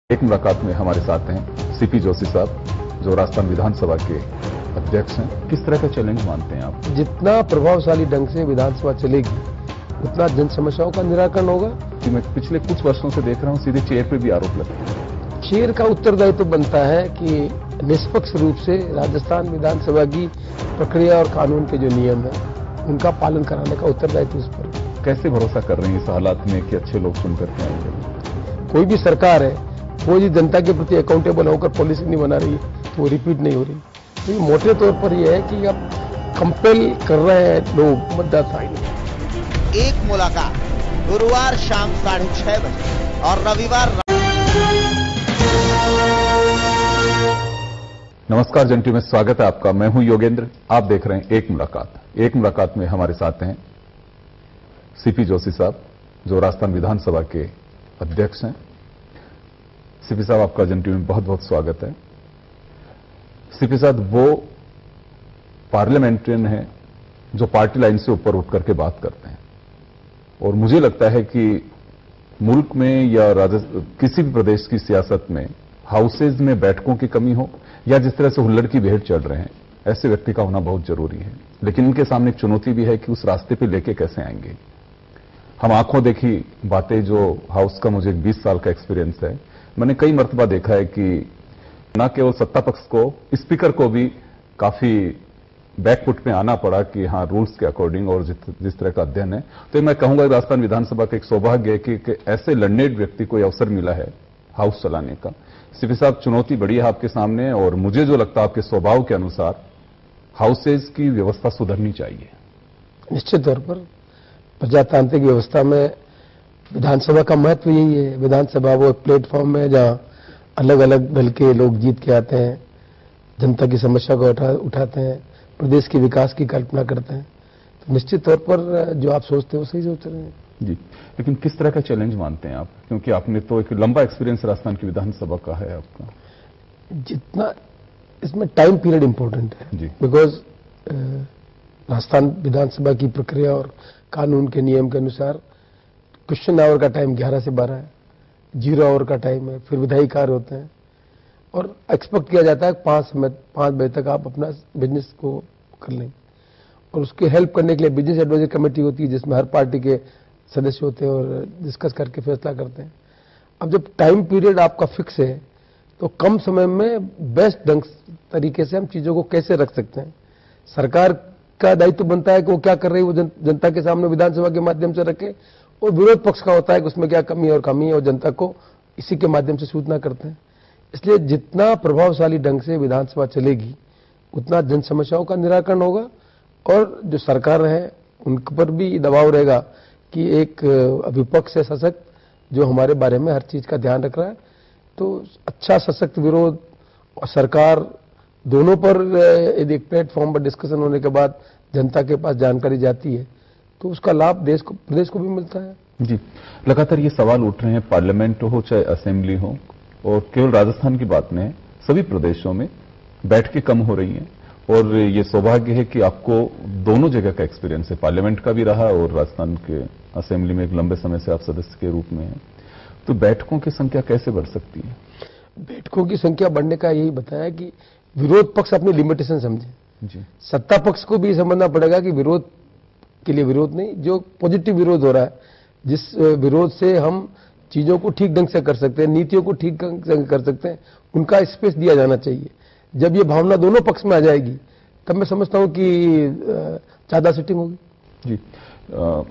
एक मुलाकात में हमारे साथ हैं सीपी जोशी साहब, जो राजस्थान विधानसभा के अध्यक्ष हैं। किस तरह का चैलेंज मानते हैं आप? जितना प्रभावशाली ढंग से विधानसभा चलेगी उतना जन समस्याओं का निराकरण होगा। कि मैं पिछले कुछ वर्षों से देख रहा हूं सीधे चेयर पे भी आरोप लगते हैं। चेयर का उत्तरदायित्व तो बनता है कि निष्पक्ष रूप से राजस्थान विधानसभा की प्रक्रिया और कानून के जो नियम है उनका पालन कराने का उत्तरदायित्व उस पर। कैसे भरोसा कर रहे हैं इस हालात में कि अच्छे लोग सुन करके आएंगे? कोई भी सरकार है वो जी जनता के प्रति अकाउंटेबल होकर पॉलिसी नहीं बना रही है तो वो रिपीट नहीं हो रही। तो ये मोटे तौर पर यह है कि अब कंपेल कर रहे हैं लोग मतदाता। एक मुलाकात गुरुवार शाम 6:30 बजे और रविवार। नमस्कार जंटी में स्वागत है आपका। मैं हूं योगेंद्र। आप देख रहे हैं एक मुलाकात। एक मुलाकात में हमारे साथ हैं सीपी जोशी साहब, जो राजस्थान विधानसभा के अध्यक्ष हैं। सीपी साहब, आपका जंटी में बहुत बहुत स्वागत है। सीपी साहब वो पार्लियामेंट्रियन हैं जो पार्टी लाइन से ऊपर उठ करके बात करते हैं, और मुझे लगता है कि मुल्क में या किसी भी प्रदेश की सियासत में हाउसेज में बैठकों की कमी हो या जिस तरह से हुल्लड़ की भेंट चढ़ रहे हैं, ऐसे व्यक्ति का होना बहुत जरूरी है। लेकिन इनके सामने एक चुनौती भी है कि उस रास्ते पे लेके कैसे आएंगे। हम आंखों देखी बातें, जो हाउस का मुझे 20 साल का एक्सपीरियंस है, मैंने कई मर्तबा देखा है कि न केवल सत्ता पक्ष को, स्पीकर को भी काफी बैकफुट में आना पड़ा कि हाँ, रूल्स के अकॉर्डिंग और जिस तरह का अध्ययन है। तो मैं कहूंगा राजस्थान विधानसभा का एक सौभाग्य है कि ऐसे लर्नेड व्यक्ति को अवसर मिला है हाउस चलाने का। सीपी साहब, चुनौती बड़ी है आपके सामने, और मुझे जो लगता है आपके स्वभाव के अनुसार हाउसेज की व्यवस्था सुधरनी चाहिए। निश्चित तौर पर प्रजातांत्रिक व्यवस्था में विधानसभा का महत्व यही है। विधानसभा वो प्लेटफॉर्म है जहां अलग अलग दल के लोग जीत के आते हैं, जनता की समस्या को उठाते हैं, प्रदेश के विकास की कल्पना करते हैं। तो निश्चित तौर पर जो आप सोचते हो सही सोच रहे हैं जी। लेकिन किस तरह का चैलेंज मानते हैं आप, क्योंकि आपने तो एक लंबा एक्सपीरियंस राजस्थान की विधानसभा का है आपका। जितना इसमें टाइम पीरियड इंपॉर्टेंट है जी। बिकॉज राजस्थान विधानसभा की प्रक्रिया और कानून के नियम के अनुसार क्वेश्चन आवर का टाइम 11 से 12 है, 0 आवर का टाइम है, फिर विधायी कार्य होते हैं, और एक्सपेक्ट किया जाता है 5 बजे तक आप अपना बिजनेस को कर लें। और उसके हेल्प करने के लिए बिजनेस एडवाइजरी कमेटी होती है जिसमें हर पार्टी के सदस्य होते हैं और डिस्कस करके फैसला करते हैं। अब जब टाइम पीरियड आपका फिक्स है तो कम समय में बेस्ट ढंग तरीके से हम चीजों को कैसे रख सकते हैं। सरकार का दायित्व बनता है कि वो क्या कर रही है वो जनता के सामने विधानसभा के माध्यम से रखे, और विरोध पक्ष का होता है कि उसमें क्या कमी और कमी है और जनता को इसी के माध्यम से सूचना करते हैं। इसलिए जितना प्रभावशाली ढंग से विधानसभा चलेगी उतना जन समस्याओं का निराकरण होगा, और जो सरकार है उन पर भी दबाव रहेगा कि एक विपक्ष है सशक्त जो हमारे बारे में हर चीज का ध्यान रख रहा है। तो अच्छा सशक्त विरोध और सरकार दोनों पर यदि एक प्लेटफॉर्म पर डिस्कशन होने के बाद जनता के पास जानकारी जाती है तो उसका लाभ प्रदेश को भी मिलता है। जी, लगातार ये सवाल उठ रहे हैं, पार्लियामेंट हो चाहे असेंबली हो, और केवल राजस्थान की बात नहीं, सभी प्रदेशों में बैठकें कम हो रही हैं। और ये सौभाग्य है कि आपको दोनों जगह का एक्सपीरियंस है, पार्लियामेंट का भी रहा और राजस्थान के असेंबली में एक लंबे समय से आप सदस्य के रूप में हैं। तो बैठकों की संख्या कैसे बढ़ सकती है? बैठकों की संख्या बढ़ने का यही बताया कि विरोध पक्ष अपनी लिमिटेशन समझे। जी। सत्ता पक्ष को भी समझना पड़ेगा कि विरोध के लिए विरोध नहीं, जो पॉजिटिव विरोध हो रहा है, जिस विरोध से हम चीजों को ठीक ढंग से कर सकते हैं, नीतियों को ठीक ढंग से कर सकते हैं, उनका स्पेस दिया जाना चाहिए। जब ये भावना दोनों पक्ष में आ जाएगी तब मैं समझता हूं कि ज्यादा सीटिंग होगी। जी,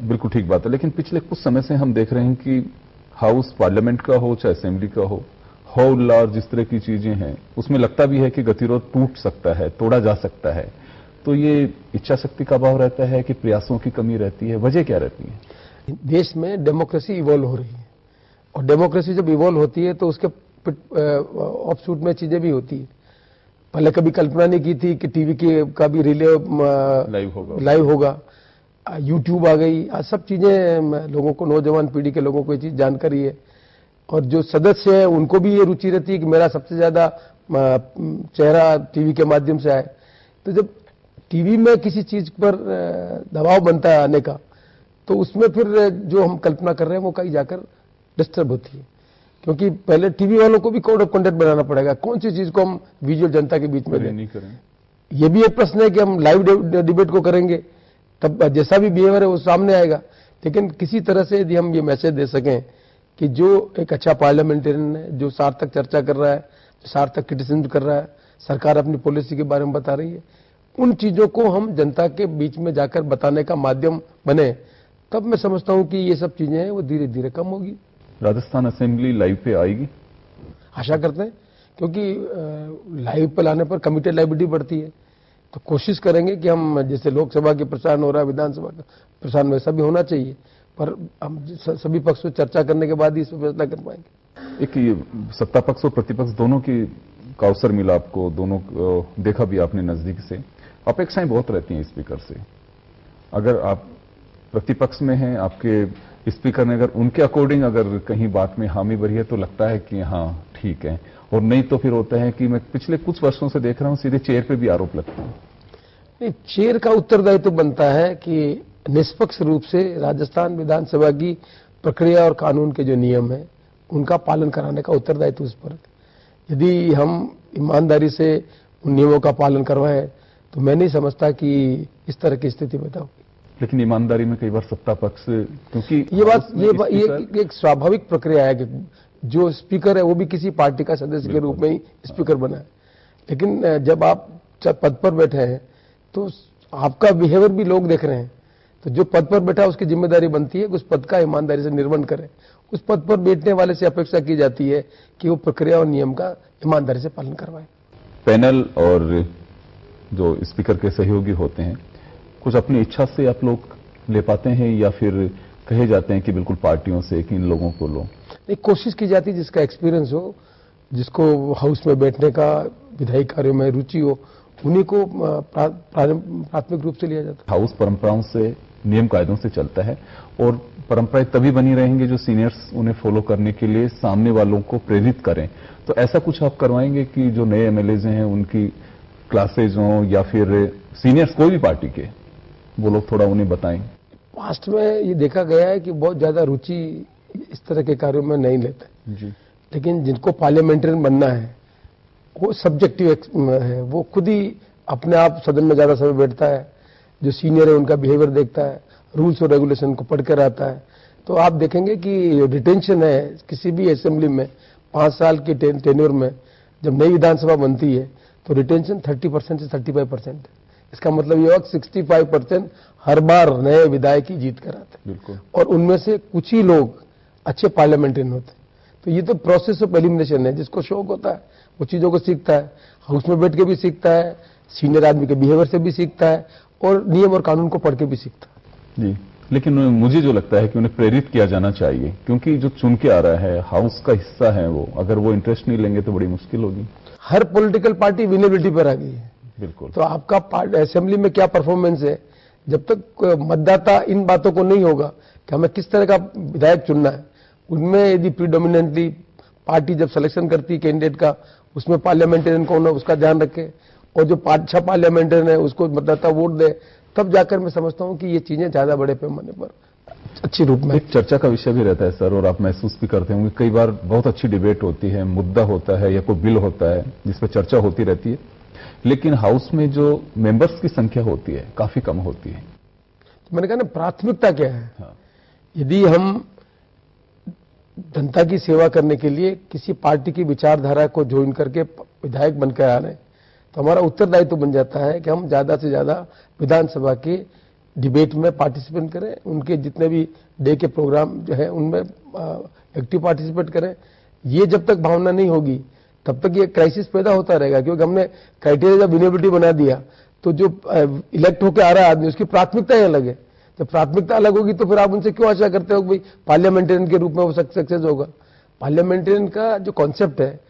बिल्कुल ठीक बात है। लेकिन पिछले कुछ समय से हम देख रहे हैं कि हाउस पार्लियामेंट का हो चाहे असेंबली का हो हौला और जिस तरह की चीजें हैं, उसमें लगता भी है कि गतिरोध टूट सकता है, तोड़ा जा सकता है। तो ये इच्छा शक्ति का अभाव रहता है कि प्रयासों की कमी रहती है? वजह क्या रहती है? देश में डेमोक्रेसी इवॉल्व हो रही है, और डेमोक्रेसी जब इवॉल्व होती है तो उसके ऑफशूट में चीजें भी होती है। पहले कभी कल्पना नहीं की थी कि टीवी का भी रिले लाइव होगा। यूट्यूब आ गई, आज सब चीजें लोगों को, नौजवान पीढ़ी के लोगों को ये चीज जानकारी है, और जो सदस्य है उनको भी ये रुचि रहती है कि मेरा सबसे ज्यादा चेहरा टीवी के माध्यम से आए। तो जब टीवी में किसी चीज पर दबाव बनता है आने का, तो उसमें फिर जो हम कल्पना कर रहे हैं वो कहीं जाकर डिस्टर्ब होती है। क्योंकि पहले टीवी वालों को भी कोड ऑफ कंडक्ट बनाना पड़ेगा, कौन सी चीज को हम विजुअल जनता के बीच में दें। नहीं करें। ये भी एक प्रश्न है कि हम लाइव डिबेट को करेंगे तब जैसा भी बिहेवियर है वो सामने आएगा। लेकिन किसी तरह से यदि हम ये मैसेज दे सकें कि जो एक अच्छा पार्लियामेंटेरियन है, जो सार्थक चर्चा कर रहा है, जो सार्थक क्रिटिसिज्म कर रहा है, सरकार अपनी पॉलिसी के बारे में बता रही है, उन चीजों को हम जनता के बीच में जाकर बताने का माध्यम बने, तब मैं समझता हूं कि ये सब चीजें हैं वो धीरे धीरे कम होगी। राजस्थान असेंबली लाइव पे आएगी? आशा करते हैं, क्योंकि लाइव पे लाने पर कमिटेड लाइबिलिटी बढ़ती है। तो कोशिश करेंगे कि हम जैसे लोकसभा के प्रसारण हो रहा है, विधानसभा का प्रसारण वैसा भी होना चाहिए, पर हम सभी पक्षों से चर्चा करने के बाद ही इस पर फैसला कर पाएंगे। एक ये सत्ता पक्ष और प्रतिपक्ष दोनों की का अवसर मिला आपको, दोनों देखा भी आपने नजदीक से। अपेक्षाएं बहुत रहती हैं स्पीकर से। अगर आप प्रतिपक्ष में हैं, आपके स्पीकर ने अगर उनके अकॉर्डिंग अगर कहीं बात में हामी भरी है तो लगता है कि हाँ ठीक है, और नहीं तो फिर होता है कि मैं पिछले कुछ वर्षों से देख रहा हूं सीधे चेयर पे भी आरोप लगता है। नहीं, चेयर का उत्तरदायित्व बनता है कि निष्पक्ष रूप से राजस्थान विधानसभा की प्रक्रिया और कानून के जो नियम है उनका पालन कराने का उत्तरदायित्व उस पर है। यदि हम ईमानदारी से उन नियमों का पालन करवाएं तो मैं नहीं समझता कि इस तरह की स्थिति पैदा होगी। लेकिन ईमानदारी में कई बार सत्ता पक्ष, क्योंकि ये एक स्वाभाविक प्रक्रिया है कि जो स्पीकर है वो भी किसी पार्टी का सदस्य के रूप में ही स्पीकर बना है। लेकिन जब आप पद पर बैठे हैं तो आपका बिहेवियर भी लोग देख रहे हैं, तो जो पद पर बैठा उसकी जिम्मेदारी बनती है कि उस पद का ईमानदारी से निर्वहन करे। उस पद पर बैठने वाले से अपेक्षा की जाती है कि वो प्रक्रिया और नियम का ईमानदारी से पालन करवाए। पैनल और जो स्पीकर के सहयोगी होते हैं, कुछ अपनी इच्छा से आप लोग ले पाते हैं या फिर कहे जाते हैं कि बिल्कुल पार्टियों से कि इन लोगों को लो? नहीं, कोशिश की जाती है जिसका एक्सपीरियंस हो, जिसको हाउस में बैठने का, विधायी कार्यों में रुचि हो, उन्हीं को प्राथमिक रूप से लिया जाता है। हाउस परंपराओं से, नियम कायदों से चलता है और परंपराएं तभी बनी रहेंगी जो सीनियर्स उन्हें फॉलो करने के लिए सामने वालों को प्रेरित करें। तो ऐसा कुछ आप करवाएंगे कि जो नए एमएलएज हैं उनकी क्लासेज हों या फिर सीनियर्स कोई भी पार्टी के, वो लोग थोड़ा उन्हें बताएं? पास्ट में ये देखा गया है कि बहुत ज्यादा रुचि इस तरह के कार्यों में नहीं लेते जी। लेकिन जिनको पार्लियामेंटेरियन बनना है वो सब्जेक्टिव है, वो खुद ही अपने आप सदन में ज्यादा समय बैठता है, जो सीनियर है उनका बिहेवियर देखता है, रूल्स और रेगुलेशन को पढ़कर आता है। तो आप देखेंगे कि रिटेंशन है किसी भी असेंबली में 5 साल की टेन्योर में, जब नई विधानसभा बनती है तो रिटेंशन 30% से 35% है। इसका मतलब ये हुआ 65% हर बार नए विधायक की जीत कर आते हैं। बिल्कुल। और उनमें से कुछ ही लोग अच्छे पार्लियामेंटेरियन होते हैं। तो ये तो प्रोसेस ऑफ एलिमिनेशन है। जिसको शौक होता है वो चीजों को सीखता है, हाउस में बैठ के भी सीखता है, सीनियर आदमी के बिहेवियर से भी सीखता है और नियम और कानून को पढ़ के भी सीखता है। जी, लेकिन मुझे जो लगता है कि उन्हें प्रेरित किया जाना चाहिए, क्योंकि जो चुन के आ रहा है हाउस का हिस्सा है वो, अगर वो इंटरेस्ट नहीं लेंगे तो बड़ी मुश्किल होगी। हर पॉलिटिकल पार्टी विनेबिलिटी पर आ गई है। बिल्कुल। तो आपका असेंबली में क्या परफॉर्मेंस है, जब तक मतदाता इन बातों को नहीं होगा कि हमें किस तरह का विधायक चुनना है, उनमें यदि प्रीडोमिनेंटली पार्टी जब सिलेक्शन करती है कैंडिडेट का, उसमें पार्लियामेंटेरियन कौन है उसका ध्यान रखे और जो अच्छा पार्लियामेंटेरियन है उसको मतदाता वोट दे, तब जाकर मैं समझता हूं कि ये चीजें ज्यादा बड़े पैमाने पर अच्छी रूप में। एक चर्चा का विषय भी रहता है सर, और आप महसूस भी करते होंगे कई बार बहुत अच्छी डिबेट होती है, मुद्दा होता है या कोई बिल होता है जिस पर चर्चा होती रहती है, लेकिन हाउस में जो मेंबर्स की संख्या होती है काफी कम होती है। तो मैंने कहा ना, प्राथमिकता क्या है। हाँ। यदि हम जनता की सेवा करने के लिए किसी पार्टी की विचारधारा को ज्वाइन करके विधायक बनकर आ रहे हैं, तो हमारा उत्तरदायित्व बन जाता है कि हम ज्यादा से ज्यादा विधानसभा के डिबेट में पार्टिसिपेट करें, उनके जितने भी डे के प्रोग्राम जो है उनमें एक्टिव पार्टिसिपेट करें। ये जब तक भावना नहीं होगी तब तक ये क्राइसिस पैदा होता रहेगा, क्योंकि हमने क्राइटेरिया जब विनेबिलिटी बना दिया तो जो इलेक्ट होकर आ रहा है आदमी उसकी प्राथमिकता ही अलग है। जब प्राथमिकता अलग होगी तो फिर आप उनसे क्यों आशा करते हो कि भाई पार्लियामेंटेरियन के रूप में वो सक्सेस होगा। पार्लियामेंटेरियन का जो कॉन्सेप्ट है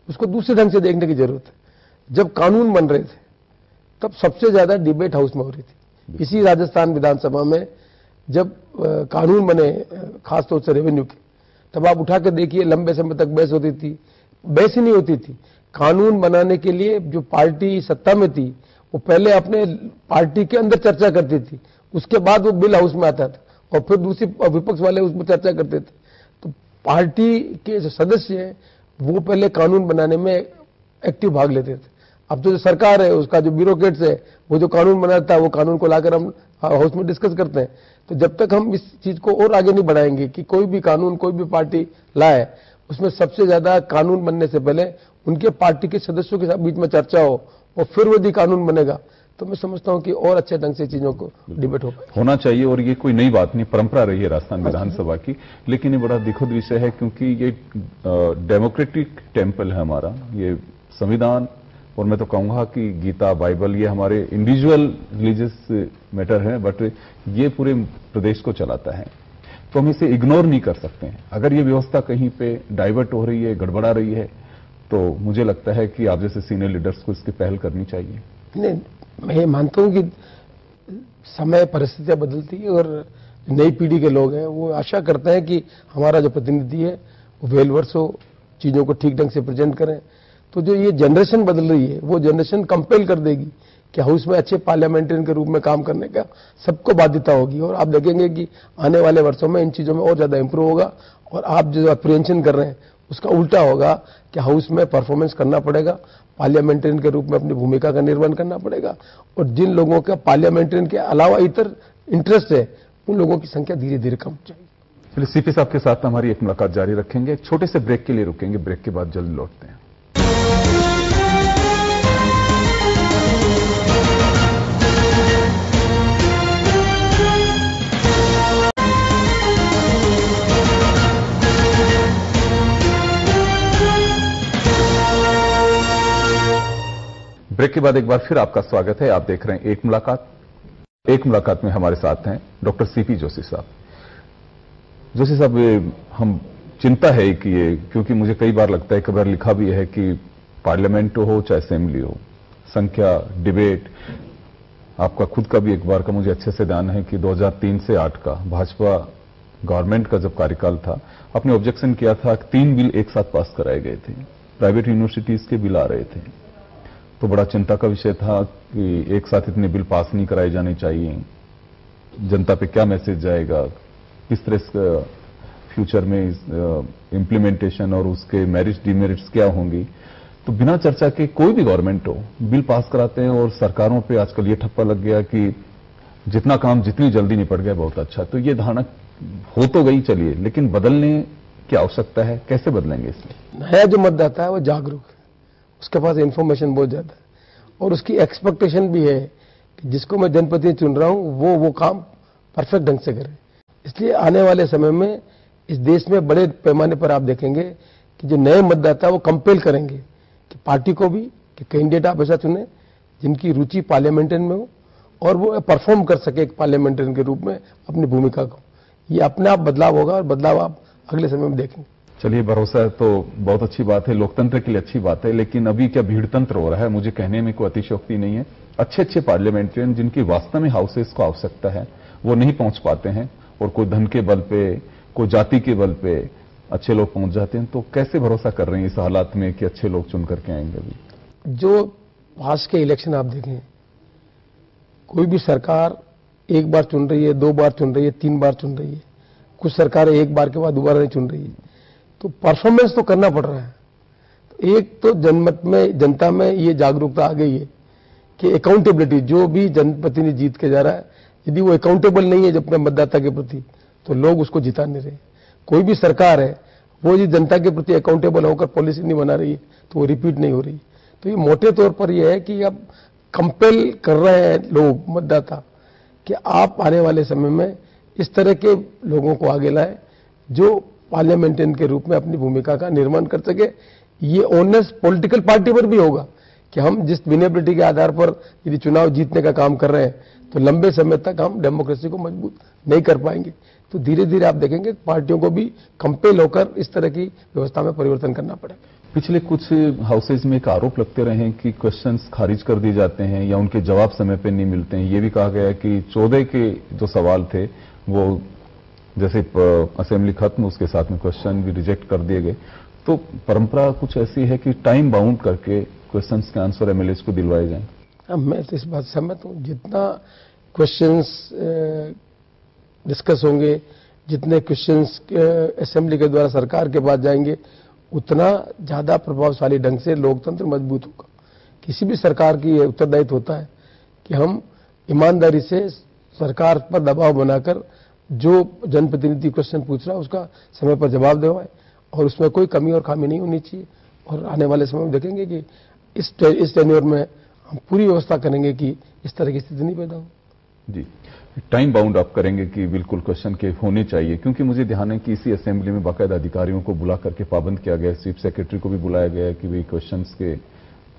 उसको दूसरे ढंग से देखने की जरूरत है। जब कानून बन रहे थे तब सबसे ज्यादा डिबेट हाउस में हो रही थी। इसी राजस्थान विधानसभा में जब कानून बने खासतौर से रेवेन्यू के, तब आप उठा के देखिए लंबे समय तक बहस होती थी। बहस ही नहीं होती थी। कानून बनाने के लिए जो पार्टी सत्ता में थी वो पहले अपने पार्टी के अंदर चर्चा करती थी, उसके बाद वो बिल हाउस में आता था और फिर दूसरी विपक्ष वाले उसमें चर्चा करते थे। तो पार्टी के जो सदस्य हैं वो पहले कानून बनाने में एक्टिव भाग लेते थे। अब तो जो सरकार है उसका जो ब्यूरोक्रेट्स है वो जो कानून बनाता है वो कानून को लाकर हम हाउस में डिस्कस करते हैं। तो जब तक हम इस चीज को और आगे नहीं बढ़ाएंगे कि कोई भी कानून कोई भी पार्टी लाए उसमें सबसे ज्यादा कानून बनने से पहले उनके पार्टी के सदस्यों के बीच में चर्चा हो और फिर वो यदि कानून बनेगा तो मैं समझता हूं कि और अच्छे ढंग से चीजों को डिबेट होना चाहिए। और ये कोई नई बात नहीं, परंपरा रही है राजस्थान विधानसभा की। लेकिन ये बड़ा दुखद विषय है क्योंकि ये डेमोक्रेटिक टेम्पल है हमारा, ये संविधान और मैं तो कहूंगा कि गीता, बाइबल, ये हमारे इंडिविजुअल रिलीजियस मैटर है, बट ये पूरे प्रदेश को चलाता है, तो हम इसे इग्नोर नहीं कर सकते हैं। अगर ये व्यवस्था कहीं पे डाइवर्ट हो रही है, गड़बड़ा रही है, तो मुझे लगता है कि आप जैसे सीनियर लीडर्स को इसकी पहल करनी चाहिए। नहीं, मैं ये मानता हूं कि समय परिस्थितियां बदलती है और नई पीढ़ी के लोग हैं वो आशा करते हैं कि हमारा जो प्रतिनिधि है वो वेल वर्स हो, चीजों को ठीक ढंग से प्रेजेंट करें। तो जो ये जनरेशन बदल रही है वो जनरेशन कंपेल कर देगी कि हाउस में अच्छे पार्लियामेंटेरियन के रूप में काम करने का सबको बाध्यता होगी। और आप देखेंगे कि आने वाले वर्षों में इन चीजों में और ज्यादा इंप्रूव होगा। और आप जो अप्रिहेंशन कर रहे हैं उसका उल्टा होगा कि हाउस में परफॉर्मेंस करना पड़ेगा, पार्लियामेंटेरियन के रूप में अपनी भूमिका का निर्वहन करना पड़ेगा। और जिन लोगों का पार्लियामेंटेरियन के अलावा इतर इंटरेस्ट है उन लोगों की संख्या धीरे धीरे कम हो जाएगी। चलिए, सीपी साहब के साथ हमारी एक मुलाकात जारी रखेंगे। छोटे से ब्रेक के लिए रुकेंगे, ब्रेक के बाद जल्द लौटते हैं। ब्रेक के बाद एक बार फिर आपका स्वागत है। आप देख रहे हैं एक मुलाकात। एक मुलाकात में हमारे साथ हैं डॉक्टर सीपी जोशी साहब। जोशी साहब, हम चिंता है कि ये, क्योंकि मुझे कई बार लगता है, कई बार लिखा भी है कि पार्लियामेंट हो चाहे असेंबली हो, संख्या, डिबेट, आपका खुद का भी एक बार का मुझे अच्छे से ध्यान है कि 2003 से 8 का भाजपा गवर्नमेंट का जब कार्यकाल था, आपने ऑब्जेक्शन किया था कि 3 बिल एक साथ पास कराए गए थे, प्राइवेट यूनिवर्सिटीज के बिल आ रहे थे, तो बड़ा चिंता का विषय था कि एक साथ इतने बिल पास नहीं कराए जाने चाहिए, जनता पे क्या मैसेज जाएगा, किस तरह से फ्यूचर में इम्प्लीमेंटेशन और उसके मेरिट्स डिमेरिट्स क्या होंगी। तो बिना चर्चा के कोई भी गवर्नमेंट हो बिल पास कराते हैं और सरकारों पे आजकल ये ठप्पा लग गया कि जितना काम जितनी जल्दी निपट गया बहुत अच्छा। तो ये धारणा हो तो गई, चलिए, लेकिन बदलने की आवश्यकता है। कैसे बदलेंगे इसमें? नया जो मतदाता है वो जागरूक है, उसके पास इंफॉर्मेशन बहुत ज्यादा है और उसकी एक्सपेक्टेशन भी है कि जिसको मैं जनप्रतिनिधि चुन रहा हूं वो काम परफेक्ट ढंग से करे। इसलिए आने वाले समय में इस देश में बड़े पैमाने पर आप देखेंगे कि जो नए मतदाता वो कंपेल करेंगे कि पार्टी को भी कि कैंडिडेट आप ऐसा चुने जिनकी रुचि पार्लियामेंटेरियन में हो और वो परफॉर्म कर सके एक पार्लियामेंटेरियन के रूप में अपनी भूमिका को। ये अपने आप बदलाव होगा और बदलाव आप अगले समय में देखेंगे। चलिए, भरोसा है तो बहुत अच्छी बात है, लोकतंत्र के लिए अच्छी बात है, लेकिन अभी क्या भीड़तंत्र हो रहा है? मुझे कहने में कोई अतिशयोक्ति नहीं है। अच्छे पार्लियामेंटेरियन जिनकी वास्तव में हाउसेस को आवश्यकता है वो नहीं पहुंच पाते हैं और कोई धन के बल पे, कोई जाति के बल पे अच्छे लोग पहुंच जाते हैं। तो कैसे भरोसा कर रहे हैं इस हालात में कि अच्छे लोग चुन करके आएंगे? अभी जो पास के इलेक्शन आप देखें, कोई भी सरकार एक बार चुन रही है, 2 बार चुन रही है, 3 बार चुन रही है, कुछ सरकारें एक बार के बाद दोबारा नहीं चुन रही है, तो परफॉर्मेंस तो करना पड़ रहा है। तो एक तो जनमत में, जनता में ये जागरूकता आ गई है कि अकाउंटेबिलिटी, जो भी जनप्रतिनिधि जीत के जा रहा है यदि वो अकाउंटेबल नहीं है जब अपने मतदाता के प्रति तो लोग उसको जिता नहीं रहे। कोई भी सरकार है वो यदि जनता के प्रति अकाउंटेबल होकर पॉलिसी नहीं बना रही है तो वो रिपीट नहीं हो रही। तो ये मोटे तौर पर यह है कि अब कंपेल कर रहे हैं लोग, मतदाता, कि आप आने वाले समय में इस तरह के लोगों को आगे लाए जो पार्लियामेंटेरियन के रूप में अपनी भूमिका का निर्वहन कर सके। ये ओनर्स पॉलिटिकल पार्टी पर भी होगा कि हम जिस विनेबिलिटी के आधार पर यदि चुनाव जीतने का काम कर रहे हैं तो लंबे समय तक हम डेमोक्रेसी को मजबूत नहीं कर पाएंगे। तो धीरे धीरे आप देखेंगे पार्टियों को भी कंपेल होकर इस तरह की व्यवस्था में परिवर्तन करना पड़ेगा। पिछले कुछ हाउसेज में एक आरोप लगते रहे हैं कि क्वेश्चंस खारिज कर दिए जाते हैं या उनके जवाब समय पर नहीं मिलते हैं। ये भी कहा गया कि 14 के जो सवाल थे वो जैसे असेंबली खत्म उसके साथ में क्वेश्चन भी रिजेक्ट कर दिए गए। तो परंपरा कुछ ऐसी है कि टाइम बाउंड करके क्वेश्चंस के आंसर एमएलएस को दिलवाए जाएं। मैं तो इस बात सहमत हूं, जितना क्वेश्चंस डिस्कस होंगे, जितने क्वेश्चंस असेंबली के द्वारा सरकार के पास जाएंगे उतना ज्यादा प्रभावशाली ढंग से लोकतंत्र मजबूत होगा। किसी भी सरकार की यह उत्तरदायित्व होता है कि हम ईमानदारी से सरकार पर दबाव बनाकर जो जनप्रतिनिधि क्वेश्चन पूछ रहा है उसका समय पर जवाब दिलवाएं और उसमें कोई कमी और खामी नहीं होनी चाहिए। और आने वाले समय में देखेंगे कि इस टेन्योर में हम पूरी व्यवस्था करेंगे कि इस तरह की स्थिति नहीं पैदा हो। जी, टाइम बाउंड आप करेंगे कि बिल्कुल क्वेश्चन के होने चाहिए, क्योंकि मुझे ध्यान है कि इसी असेंबली में बाकायदा अधिकारियों को बुला करके पाबंद किया गया है, चीफ सेक्रेटरी को भी बुलाया गया है कि भाई क्वेश्चंस के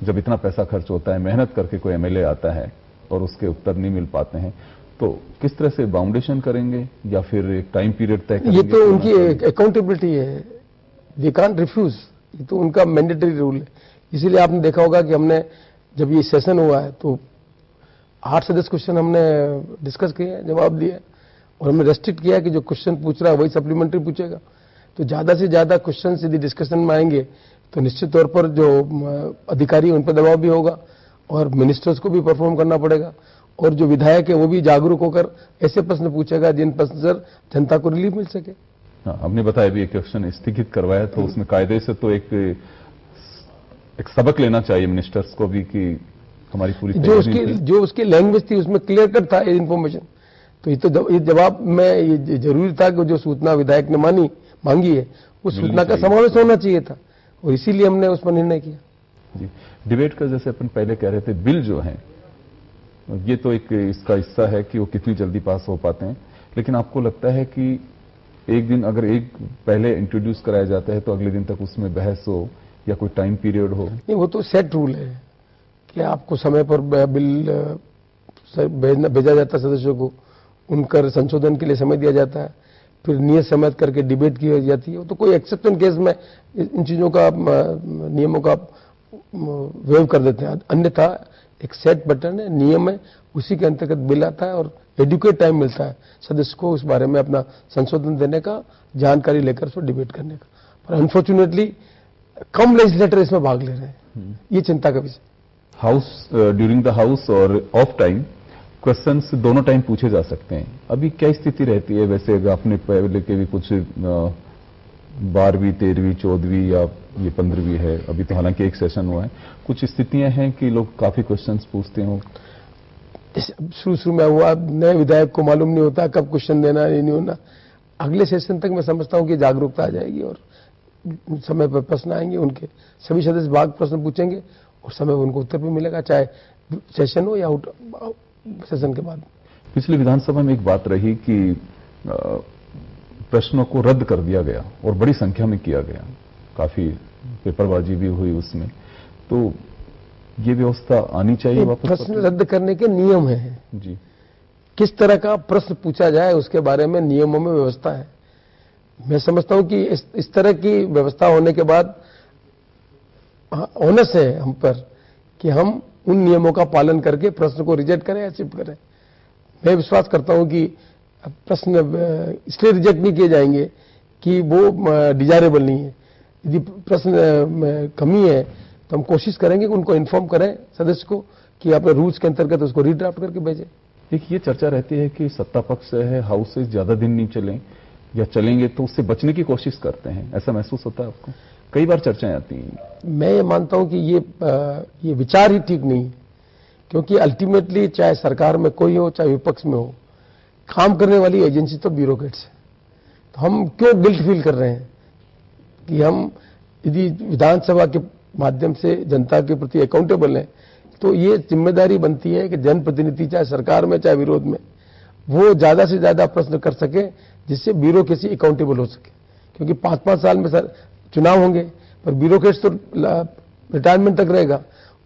जब इतना पैसा खर्च होता है, मेहनत करके कोई एमएलए आता है और उसके उत्तर नहीं मिल पाते हैं, तो किस तरह से बाउंडेशन करेंगे या फिर एक टाइम पीरियड तय करेंगे? ये तो उनकी अकाउंटेबिलिटी है, वी कांट रिफ्यूज, ये तो उनका मैंडेटरी रूल है। इसीलिए आपने देखा होगा कि हमने जब ये सेशन हुआ है तो 8 से 10 क्वेश्चन हमने डिस्कस किए, जवाब दिए और हमने रेस्ट्रिक्ट किया कि जो क्वेश्चन पूछ रहा है वही सप्लीमेंट्री पूछेगा। तो ज्यादा से ज्यादा क्वेश्चन यदि डिस्कशन में आएंगे तो निश्चित तौर पर जो अधिकारी उन पर दबाव भी होगा और मिनिस्टर्स को भी परफॉर्म करना पड़ेगा और जो विधायक है वो भी जागरूक होकर ऐसे प्रश्न पूछेगा जिन प्रश्न से जनता को रिलीफ मिल सके। हाँ, आपने बताया भी एक क्वेश्चन स्थगित करवाया तो उसमें कायदे से तो एक सबक लेना चाहिए मिनिस्टर्स को भी कि हमारी पूरी जो उसकी लैंग्वेज थी उसमें क्लियर कट था ये इन्फॉर्मेशन। तो ये जवाब में ये जरूरी था कि जो सूचना विधायक ने मांगी है उस सूचना का समावेश होना चाहिए था और इसीलिए हमने उस पर निर्णय किया। जी, डिबेट का जैसे अपन पहले कह रहे थे, बिल जो है ये तो एक इसका हिस्सा है कि वो कितनी जल्दी पास हो पाते हैं, लेकिन आपको लगता है कि एक दिन अगर एक पहले इंट्रोड्यूस कराया जाता है तो अगले दिन तक उसमें बहस हो या कोई टाइम पीरियड हो? नहीं, वो तो सेट रूल है कि आपको समय पर बिल भेजा जाता है सदस्यों को, उनका संशोधन के लिए समय दिया जाता है, फिर नियत समय करके डिबेट की जाती है। तो कोई एक्सेप्शन केस में इन चीजों का नियमों का वेव कर देते हैं, अन्यथा एक सेट पैटर्न है, नियम है, उसी के अंतर्गत बिल आता है और एडुकेट टाइम मिलता है सदस्य को उस बारे में अपना संशोधन देने का, जानकारी लेकर उसको डिबेट करने का। पर अनफॉर्चुनेटली कम लेजिस्लेटर इसमें भाग ले रहे हैं, ये चिंता का विषय। हाउस ड्यूरिंग द हाउस और ऑफ टाइम क्वेश्चंस दोनों टाइम पूछे जा सकते हैं। अभी क्या स्थिति रहती है? वैसे अगर आपने पहले के भी कुछ 12वीं, 13वीं, 14वीं या ये 15वीं है, अभी तो हालांकि एक सेशन हुआ है, कुछ स्थितियां हैं कि लोग काफी क्वेश्चंस पूछते हो। शुरू में हुआ, नए विधायक को मालूम नहीं होता कब क्वेश्चन देना नहीं होना। अगले सेशन तक मैं समझता हूं कि जागरूकता आ जाएगी और समय पर प्रश्न आएंगे, उनके सभी सदस्य भाग प्रश्न पूछेंगे और समय उनको उत्तर भी मिलेगा, चाहे सेशन हो या सेशन के बाद। पिछली विधानसभा में एक बात रही कि प्रश्नों को रद्द कर दिया गया और बड़ी संख्या में किया गया, काफी पेपरबाजी भी हुई उसमें, तो ये व्यवस्था आनी चाहिए वापस। प्रश्न रद्द करने के नियम हैं जी, किस तरह का प्रश्न पूछा जाए उसके बारे में नियमों में व्यवस्था है। मैं समझता हूं कि इस तरह की व्यवस्था होने के बाद ऑनस है हम पर कि हम उन नियमों का पालन करके प्रश्न को रिजेक्ट करें या एक्सेप्ट करें। मैं विश्वास करता हूं कि प्रश्न इसलिए रिजेक्ट नहीं किए जाएंगे कि वो डिजायरेबल नहीं है। यदि प्रश्न में कमी है तो हम कोशिश करेंगे कि उनको इन्फॉर्म करें सदस्य को कि अपने रूल्स के अंतर्गत उसको रीड्राफ्ट करके भेजें। एक ये चर्चा रहती है कि सत्ता पक्ष है, हाउसेज ज्यादा दिन नहीं चलें या चलेंगे तो उससे बचने की कोशिश करते हैं, ऐसा महसूस होता है आपको? कई बार चर्चाएं आती हैं। मैं ये मानता हूं कि ये विचार ही ठीक नहीं है, क्योंकि अल्टीमेटली चाहे सरकार में कोई हो चाहे विपक्ष में हो, काम करने वाली एजेंसी तो ब्यूरोक्रेट्स है। तो हम क्यों गिल्ट फील कर रहे हैं कि हम यदि विधानसभा के माध्यम से जनता के प्रति अकाउंटेबल हैं, तो ये जिम्मेदारी बनती है कि जनप्रतिनिधि चाहे सरकार में चाहे विरोध में वो ज्यादा से ज्यादा प्रश्न कर सके जिससे ब्यूरोक्रेसी अकाउंटेबल हो सके। क्योंकि 5-5 साल में चुनाव होंगे पर ब्यूरोक्रेट्स तो रिटायरमेंट तक रहेगा,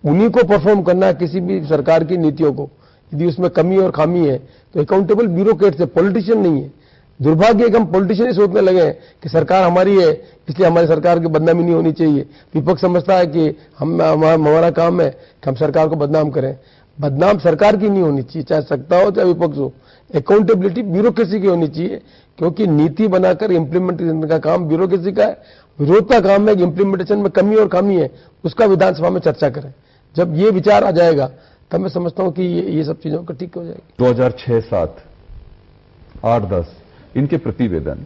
उन्हीं को परफॉर्म करना है किसी भी सरकार की नीतियों को। यदि उसमें कमी और खामी है तो अकाउंटेबल ब्यूरोक्रेट्स है, पॉलिटिशियन नहीं है। दुर्भाग्य एक हम पॉलिटिशियन सोचने लगे हैं कि सरकार हमारी है इसलिए हमारी सरकार की बदनामी नहीं होनी चाहिए। विपक्ष समझता है कि हमारा काम है कि हम सरकार को बदनाम करें। बदनाम सरकार की नहीं होनी चाहिए, चाहे सत्ता हो चाहे विपक्ष हो। अकाउंटेबिलिटी ब्यूरोक्रेसी की होनी चाहिए, क्योंकि नीति बनाकर इंप्लीमेंटेशन का काम ब्यूरोक्रेसी का है। विरोध का काम है कि इंप्लीमेंटेशन में कमी और खामी है उसका विधानसभा में चर्चा करें। जब ये विचार आ जाएगा तब मैं समझता हूं कि ये सब चीजों का ठीक हो जाएगी। 2006, 7, 8, 10 इनके प्रतिवेदन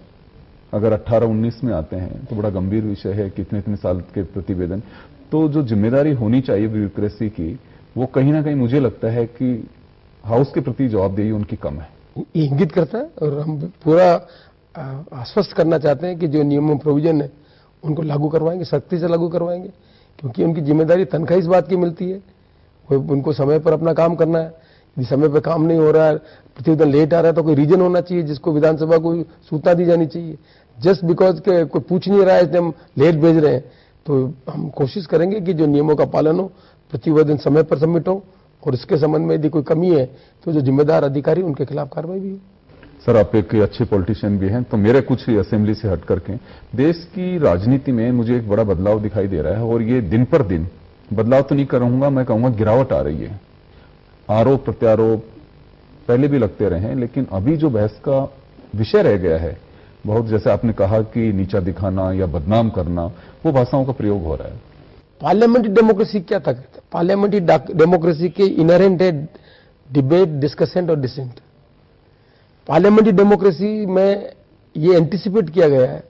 अगर 18-19 में आते हैं तो बड़ा गंभीर विषय है कि इतने साल के प्रतिवेदन। तो जो जिम्मेदारी होनी चाहिए ब्यूरोक्रेसी की, वो कहीं ना कहीं मुझे लगता है कि हाउस के प्रति जवाबदेही उनकी कम है। ये इंगित करता है और हम पूरा आश्वस्त करना चाहते हैं कि जो नियम प्रोविजन है उनको लागू करवाएंगे, सख्ती से लागू करवाएंगे, क्योंकि उनकी जिम्मेदारी तनख्वाह इस बात की मिलती है। उनको समय पर अपना काम करना है। यदि समय पर काम नहीं हो रहा है, प्रतिवेदन लेट आ रहा है, तो कोई रीजन होना चाहिए जिसको विधानसभा को सूचना दी जानी चाहिए। जस्ट बिकॉज के कोई पूछ नहीं रहा है इसलिए हम लेट भेज रहे हैं, तो हम कोशिश करेंगे कि जो नियमों का पालन हो, प्रतिवेदन समय पर सबमिट हो, और इसके संबंध में यदि कोई कमी है तो जो जिम्मेदार अधिकारी उनके खिलाफ कार्रवाई भी हो। सर, आप एक अच्छे पॉलिटिशियन भी हैं, तो मेरे कुछ असेंबली से हट करके देश की राजनीति में मुझे एक बड़ा बदलाव दिखाई दे रहा है, और ये दिन पर दिन बदलाव तो नहीं कहूंगा, मैं कहूंगा गिरावट आ रही है। आरोप प्रत्यारोप पहले भी लगते रहे हैं, लेकिन अभी जो बहस का विषय रह गया है, बहुत जैसे आपने कहा कि नीचा दिखाना या बदनाम करना, वो भाषाओं का प्रयोग हो रहा है। पार्लियामेंट्री डेमोक्रेसी क्या था? पार्लियामेंट्री डेमोक्रेसी के इनहेरेंट है डिबेट, डिस्कशन और डिसेंट। पार्लियामेंट्री डेमोक्रेसी में ये एंटिसिपेट किया गया है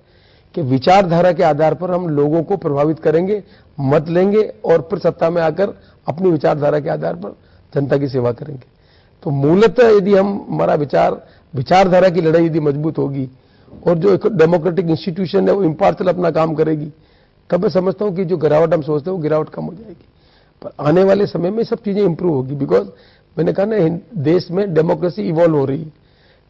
कि विचारधारा के आधार पर हम लोगों को प्रभावित करेंगे, मत लेंगे और फिर सत्ता में आकर अपनी विचारधारा के आधार पर जनता की सेवा करेंगे। तो मूलतः यदि हमारा विचारधारा की लड़ाई यदि मजबूत होगी और जो एक डेमोक्रेटिक इंस्टीट्यूशन है वो इम्पार्शियल अपना काम करेगी, तब मैं समझता हूं कि जो गिरावट हम सोचते हैं वो गिरावट कम हो जाएगी। पर आने वाले समय में सब चीजें इंप्रूव होगी, बिकॉज मैंने कहा ना, देश में डेमोक्रेसी इवॉल्व हो रही है।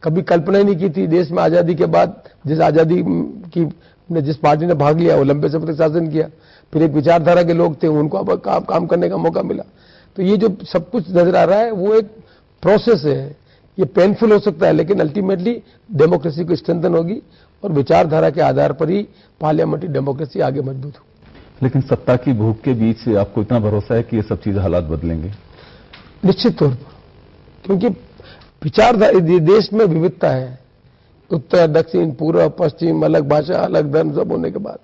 कभी कल्पना ही नहीं की थी देश में आजादी के बाद, जिस आजादी की जिस पार्टी ने भाग लिया वो लंबे समय तक शासन किया, फिर एक विचारधारा के लोग थे उनको अब काम करने का मौका मिला। तो ये जो सब कुछ नजर आ रहा है वो एक प्रोसेस है। ये पेनफुल हो सकता है, लेकिन अल्टीमेटली डेमोक्रेसी को स्ट्रेंथन होगी और विचारधारा के आधार पर ही पार्लियामेंट्री डेमोक्रेसी आगे मजबूत होगी। लेकिन सत्ता की भूख के बीच आपको इतना भरोसा है कि ये सब चीजें हालात बदलेंगे? निश्चित तौर पर, क्योंकि विचारधारा, देश में विविधता है, उत्तर दक्षिण पूर्व पश्चिम, अलग भाषा अलग धर्म सब होने के बाद,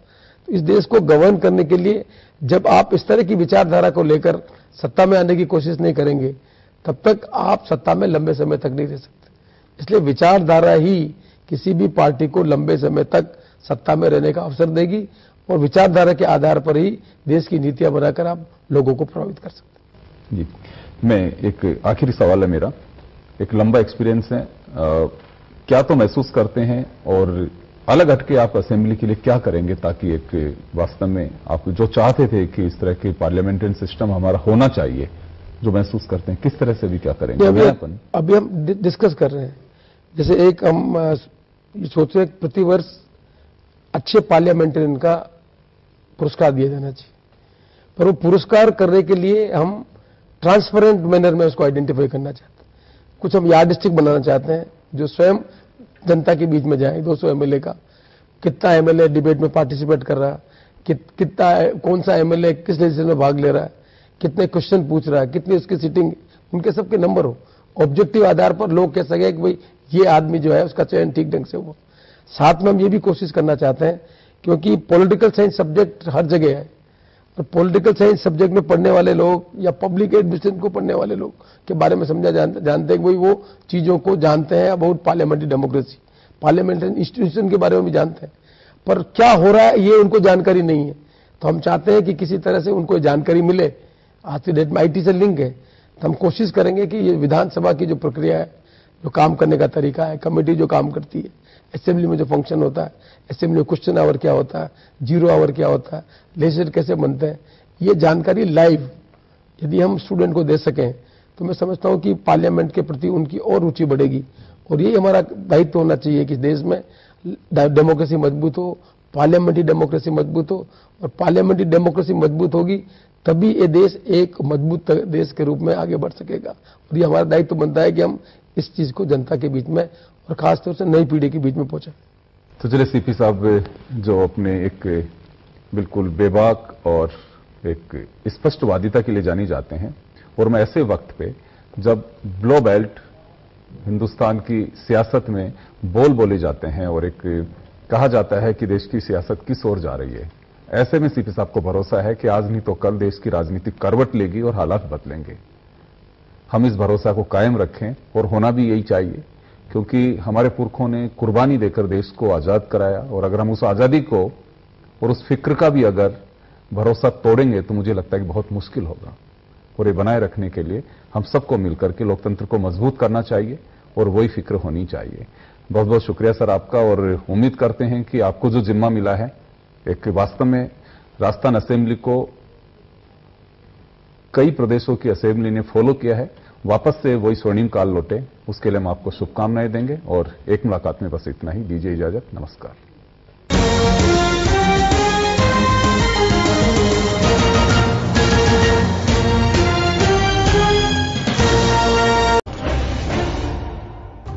तो इस देश को गवर्न करने के लिए जब आप इस तरह की विचारधारा को लेकर सत्ता में आने की कोशिश नहीं करेंगे, तब तक आप सत्ता में लंबे समय तक नहीं रह सकते। इसलिए विचारधारा ही किसी भी पार्टी को लंबे समय तक सत्ता में रहने का अवसर देगी, और विचारधारा के आधार पर ही देश की नीतियां बनाकर आप लोगों को प्रभावित कर सकते हैं। जी, मैं एक आखिरी सवाल है मेरा, एक लंबा एक्सपीरियंस है, क्या तो महसूस करते हैं और अलग हटके आप असेंबली के लिए क्या करेंगे ताकि एक वास्तव में आप जो चाहते थे कि इस तरह के पार्लियामेंट्री सिस्टम हमारा होना चाहिए, जो महसूस करते हैं, किस तरह से भी क्या करेंगे? अभी हम डिस्कस कर रहे हैं। जैसे एक हम सोच रहे हैं प्रतिवर्ष अच्छे पार्लियामेंटेरियन का पुरस्कार दिया जाना चाहिए, पर वो पुरस्कार करने के लिए हम ट्रांसपेरेंट मैनर में उसको आइडेंटिफाई करना चाहते हैं। कुछ हम यार्डस्टिक बनाना चाहते हैं जो स्वयं जनता के बीच में जाए। 200 एमएलए का, कितना एमएलए डिबेट में पार्टिसिपेट कर रहा है, कितना कौन सा एमएलए किस लेजिस्लेशन में भाग ले रहा है, कितने क्वेश्चन पूछ रहा है, कितनी उसकी सिटिंग, उनके सबके नंबर हो। ऑब्जेक्टिव आधार पर लोग कह सके कि भाई ये आदमी जो है उसका चयन ठीक ढंग से हो। साथ में हम ये भी कोशिश करना चाहते हैं, क्योंकि पॉलिटिकल साइंस सब्जेक्ट हर जगह है, और पॉलिटिकल साइंस सब्जेक्ट में पढ़ने वाले लोग या पब्लिक एडमिनिस्ट्रेशन को पढ़ने वाले लोग के बारे में समझा जानते हैं कि भाई वो चीजों को जानते हैं about parliamentary democracy, parliamentary institution के बारे में भी जानते हैं, पर क्या हो रहा है ये उनको जानकारी नहीं है। तो हम चाहते हैं कि किसी तरह से उनको जानकारी मिले। आज की डेट में IT से लिंक है, तो हम कोशिश करेंगे कि ये विधानसभा की जो प्रक्रिया है, जो काम करने का तरीका है, कमेटी जो काम करती है, असेंबली में जो फंक्शन होता है, असेंबली में क्वेश्चन आवर क्या होता है, 0 आवर क्या होता है, लेजिस्लेचर कैसे बनते हैं, ये जानकारी लाइव यदि हम स्टूडेंट को दे सकें तो मैं समझता हूं कि पार्लियामेंट के प्रति उनकी और रुचि बढ़ेगी। और यही हमारा दायित्व होना चाहिए कि देश में डेमोक्रेसी मजबूत हो, पार्लियामेंट्री डेमोक्रेसी मजबूत हो, और पार्लियामेंट्री डेमोक्रेसी मजबूत होगी तभी ये देश एक मजबूत देश के रूप में आगे बढ़ सकेगा। और ये हमारा दायित्व बनता है कि हम इस चीज को जनता के बीच में और खासतौर से नई पीढ़ी के बीच में पहुंचाएं। तो चलिए सीपी साहब, जो अपने एक बिल्कुल बेबाक और एक स्पष्टवादिता के लिए जानी जाते हैं, और मैं ऐसे वक्त पे जब ब्लो बेल्ट हिंदुस्तान की सियासत में बोल बोले जाते हैं और एक कहा जाता है कि देश की सियासत किस ओर जा रही है, ऐसे में सीपी साहब को भरोसा है कि आज नहीं तो कल देश की राजनीति करवट लेगी और हालात बदलेंगे। हम इस भरोसा को कायम रखें, और होना भी यही चाहिए, क्योंकि हमारे पुरखों ने कुर्बानी देकर देश को आजाद कराया, और अगर हम उस आजादी को और उस फिक्र का भी अगर भरोसा तोड़ेंगे तो मुझे लगता है कि बहुत मुश्किल होगा। और ये बनाए रखने के लिए हम सबको मिलकर के लोकतंत्र को मजबूत करना चाहिए और वही फिक्र होनी चाहिए। बहुत बहुत शुक्रिया सर आपका, और उम्मीद करते हैं कि आपको जो जिम्मा मिला है, एक वास्तव में राजस्थान असेंबली को कई प्रदेशों की असेंबली ने फॉलो किया है, वापस से वही स्वर्णिम काल लौटे, उसके लिए हम आपको शुभकामनाएं देंगे। और एक मुलाकात में बस इतना ही, दीजिए इजाजत, नमस्कार।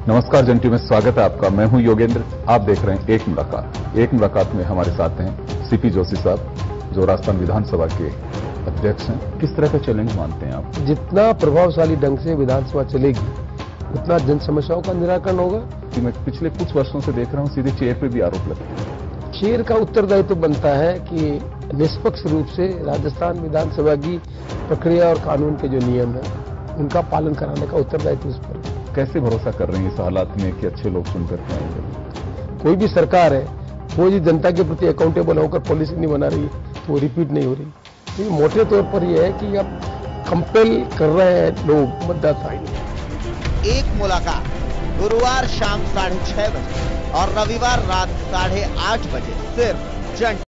नमस्कार जंटी में स्वागत है आपका। मैं हूं योगेंद्र, आप देख रहे हैं एक मुलाकात। एक मुलाकात में हमारे साथ हैं सीपी जोशी साहब, जो राजस्थान विधानसभा के अध्यक्ष हैं। किस तरह का चैलेंज मानते हैं आप? जितना प्रभावशाली ढंग से विधानसभा चलेगी उतना जन समस्याओं का निराकरण होगा। कि मैं पिछले कुछ वर्षों से देख रहा हूं सीधे चेयर पे भी आरोप लगते हैं। चेयर का उत्तरदायित्व बनता है कि निष्पक्ष रूप से राजस्थान विधानसभा की प्रक्रिया और कानून के जो नियम है उनका पालन कराने का उत्तरदायित्व उस पर है। कैसे भरोसा कर रहे हैं इस हालात में कि अच्छे लोग सुन करके आएंगे? कोई भी सरकार है वो यदि जनता के प्रति अकाउंटेबल होकर पॉलिसी नहीं बना रही तो वो रिपीट नहीं हो रही। तो मोटे तौर पर यह है कि अब कंपेल कर रहे हैं लोग मतदाता। एक मुलाकात गुरुवार शाम 6:30 बजे और रविवार रात 8:30 बजे सिर्फ जन